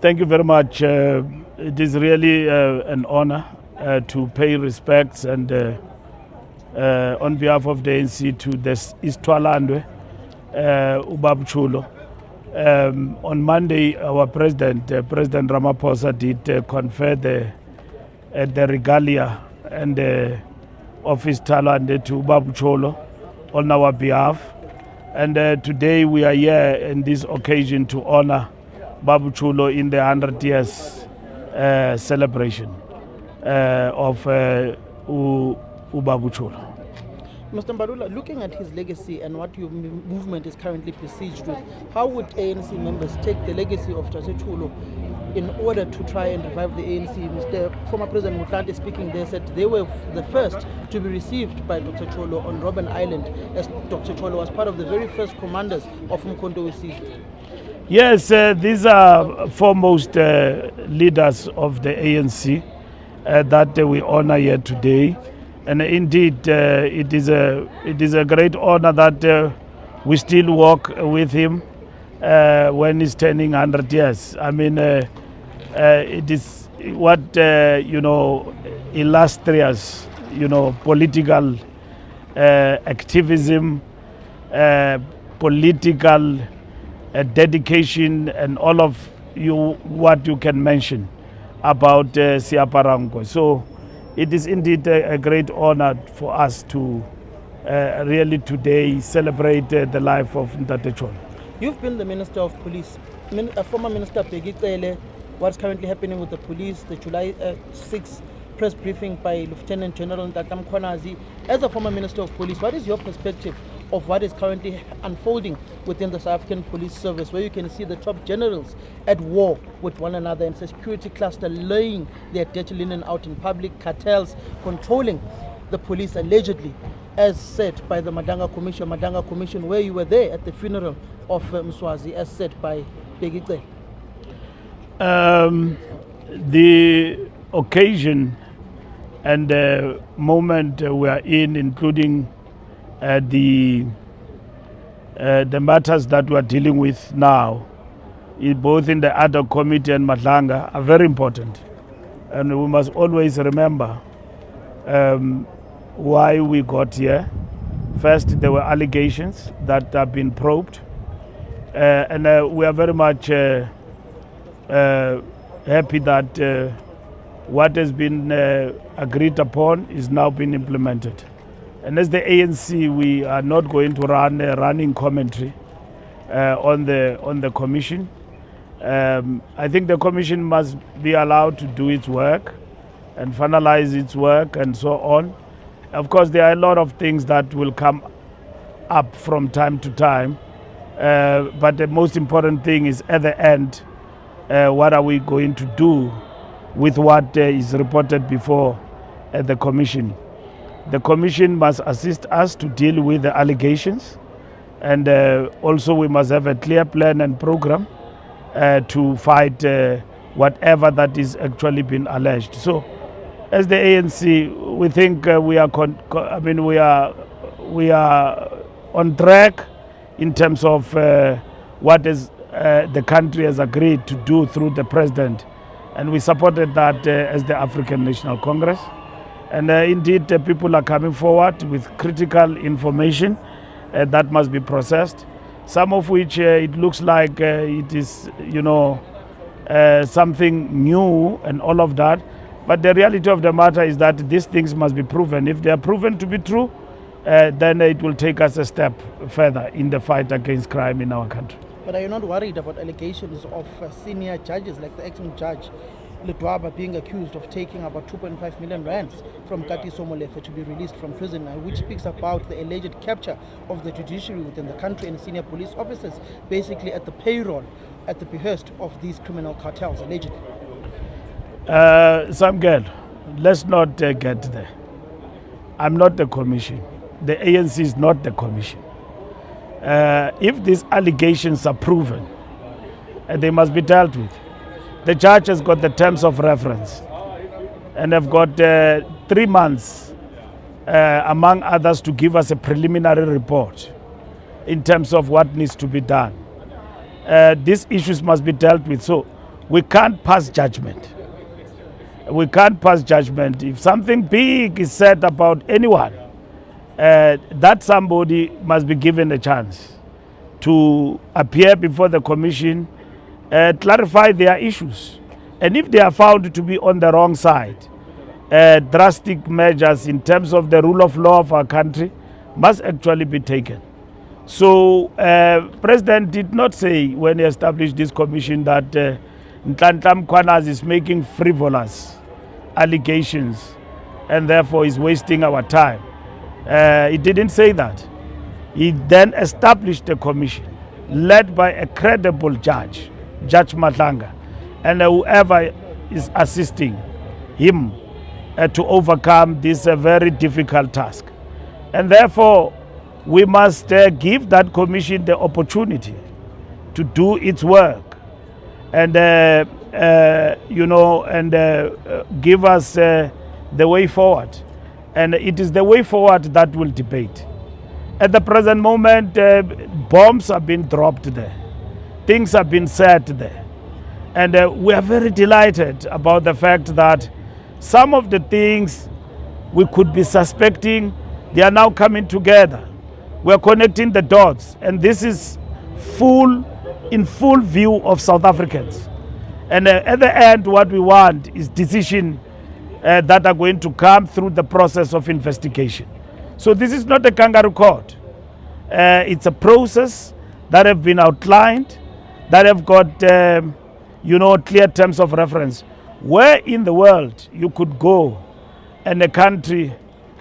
Thank you very much. It is really an honor to pay respects and on behalf of the ANC to this Istwalandwe, Ubab Cholo. On Monday, our president, President Ramaphosa, did confer the regalia and the office Talande to Ubab Cholo on our behalf. And today we are here in this occasion to honor Babu Cholo in the 100 years celebration of Babu Cholo. Mr. Mbalula, looking at his legacy and what your movement is currently besieged with, how would ANC members take the legacy of Dr. Cholo in order to try and revive the ANC? Mr. Former President Mutlante speaking there said they were the first to be received by Dr. Cholo on Robben Island, as Dr. Cholo was part of the very first commanders of Umkhonto weSizwe. Yes, these are foremost leaders of the ANC that we honor here today. And indeed, it is a great honor that we still walk with him when he's turning 100 years. I mean, it is what, illustrious, political activism, political dedication, and all of what you can mention about Siaparango. So it is indeed a great honor for us to really today celebrate the life of Ntate Cholo. You've been the Minister of Police, former Minister Fikile. What's currently happening with the police, the July 6th press briefing by Lieutenant General Ntatam Khwanazi. As a former Minister of Police, what is your perspective of what is currently unfolding within the South African Police Service, where you can see the top generals at war with one another and security cluster laying their dirty linen out in public, cartels controlling the police allegedly, as said by the Madanga Commission, where you were there at the funeral of Mswazi, as said by Pegite? The occasion and the moment we are in, including the matters that we are dealing with now, both in the ad hoc committee and Madlanga, are very important. And we must always remember why we got here. First, there were allegations that have been probed. And we are very much happy that what has been agreed upon is now being implemented. And as the ANC, we are not going to run a running commentary on the commission. I think the commission must be allowed to do its work and finalize its work and so on. Of course, there are a lot of things that will come up from time to time, but the most important thing is at the end, what are we going to do with what is reported before the commission. The commission must assist us to deal with the allegations, and also we must have a clear plan and program to fight whatever that is actually been alleged. So as the ANC, we think we are on track in terms of what is the country has agreed to do through the president, and we supported that as the African National Congress. And indeed, people are coming forward with critical information that must be processed, some of which it looks like it is, something new and all of that. But the reality of the matter is that these things must be proven. If they are proven to be true, then it will take us a step further in the fight against crime in our country. But are you not worried about allegations of senior judges, like the acting judge Ledwaba, being accused of taking about 2.5 million rands from Kati Somolefe to be released from prison, which speaks about the alleged capture of the judiciary within the country and senior police officers, basically at the payroll, at the behest of these criminal cartels, allegedly? Some girl, let's not get there. I'm not the commission. The ANC is not the commission. If these allegations are proven, they must be dealt with. The judge has got the terms of reference, and have got 3 months, among others, to give us a preliminary report in terms of what needs to be done. These issues must be dealt with. So we can't pass judgment. We can't pass judgment. If something big is said about anyone, that somebody must be given a chance to appear before the commission, clarify their issues. And if they are found to be on the wrong side, drastic measures in terms of the rule of law of our country must actually be taken. So, President did not say when he established this commission that Ntlanhla Mkhwanazi is making frivolous allegations and therefore is wasting our time. He didn't say that. He then established a commission led by a credible judge, Judge Matlanga, and whoever is assisting him to overcome this very difficult task. And therefore, we must give that commission the opportunity to do its work and, give us the way forward. And it is the way forward that we'll debate. At the present moment, bombs have been dropped there. Things have been said there. And we are very delighted about the fact that some of the things we could be suspecting, they are now coming together. We are connecting the dots, and this is in full view of South Africans. And at the end, what we want is decisions that are going to come through the process of investigation. So this is not a kangaroo court. It's a process that have been outlined, that have got clear terms of reference. Where in the world you could go and a country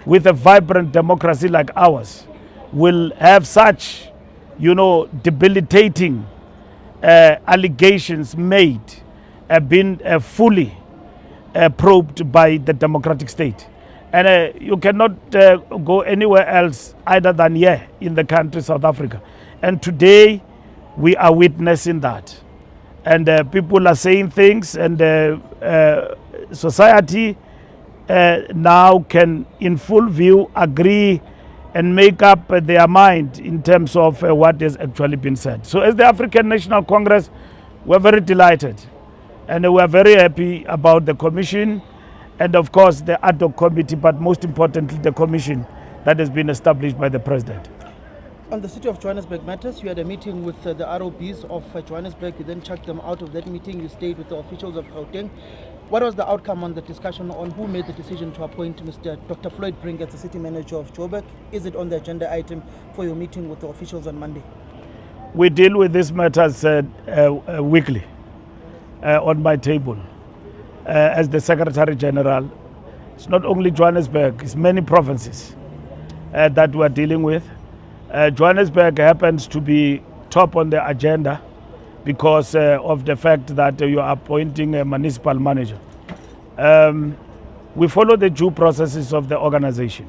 with a vibrant democracy like ours will have such, debilitating allegations made, been fully probed by the democratic state. And you cannot go anywhere else other than here in the country, South Africa. And today, we are witnessing that. And people are saying things, and society now can, in full view, agree and make up their mind in terms of what has actually been said. So as the African National Congress, we're very delighted. And we're very happy about the commission and, of course, the ad hoc committee, but most importantly, the commission that has been established by the President. On the City of Johannesburg matters, you had a meeting with the ROBs of Johannesburg. You then chucked them out of that meeting. You stayed with the officials of Gauteng. What was the outcome on the discussion on who made the decision to appoint Mr. Dr. Floyd Brink as the city manager of Joburg? Is it on the agenda item for your meeting with the officials on Monday? We deal with these matters weekly on my table. As the Secretary General, it's not only Johannesburg, it's many provinces that we're dealing with. Johannesburg happens to be top on the agenda because of the fact that you are appointing a municipal manager. We follow the due processes of the organization.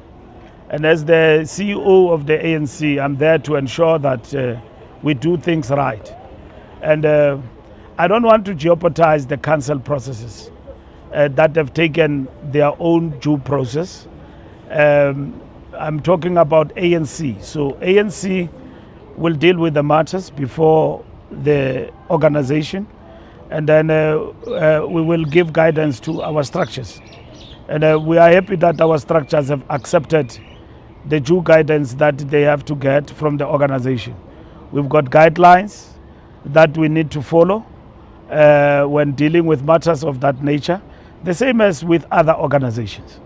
And as the CEO of the ANC, I'm there to ensure that we do things right. And I don't want to jeopardize the council processes that have taken their own due process. I'm talking about ANC. So ANC will deal with the matters before the organization, and then we will give guidance to our structures. And we are happy that our structures have accepted the due guidance that they have to get from the organization. We've got guidelines that we need to follow when dealing with matters of that nature, the same as with other organizations.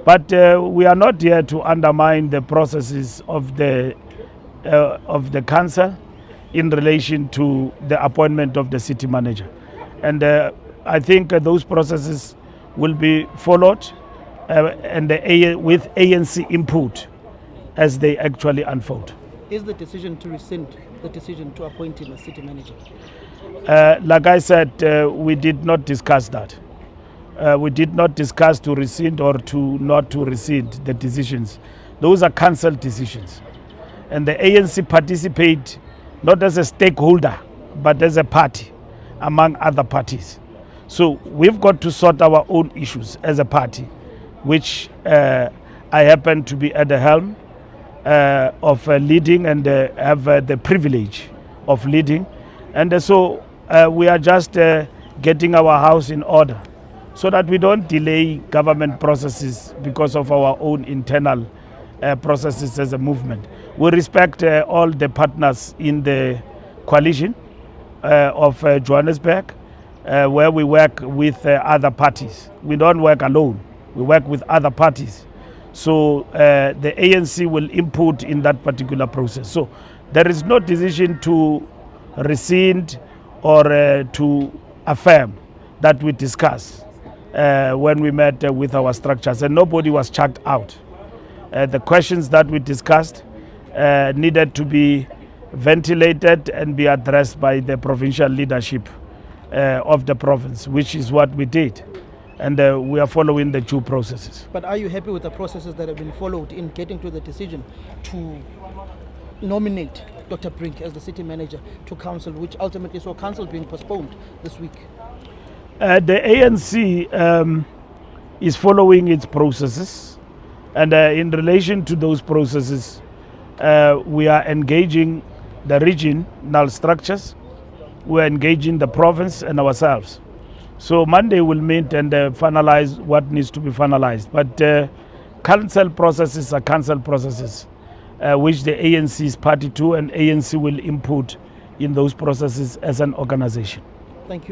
But we are not here to undermine the processes of the council in relation to the appointment of the city manager. And I think those processes will be followed and with ANC input as they actually unfold. Is the decision to rescind the decision to appoint him as city manager? Like I said, we did not discuss that. We did not discuss to rescind or to not to rescind the decisions. Those are council decisions. And the ANC participate not as a stakeholder, but as a party among other parties. So we've got to sort our own issues as a party, which I happen to be at the helm of leading and have the privilege of leading. And so we are just getting our house in order so that we don't delay government processes because of our own internal processes as a movement. We respect all the partners in the coalition of Johannesburg, where we work with other parties. We don't work alone, we work with other parties. So the ANC will input in that particular process. So there is no decision to rescind or to affirm that we discussed when we met with our structures, and nobody was chucked out. The questions that we discussed needed to be ventilated and be addressed by the provincial leadership of the province, which is what we did. And we are following the due processes. But are you happy with the processes that have been followed in getting to the decision to nominate Dr. Brink as the city manager to council, which ultimately saw council being postponed this week? The ANC is following its processes, and in relation to those processes, we are engaging the regional structures, we are engaging the province and ourselves. So Monday we'll meet and finalize what needs to be finalized. But council processes are council processes, which the ANC is party to, and ANC will input in those processes as an organization.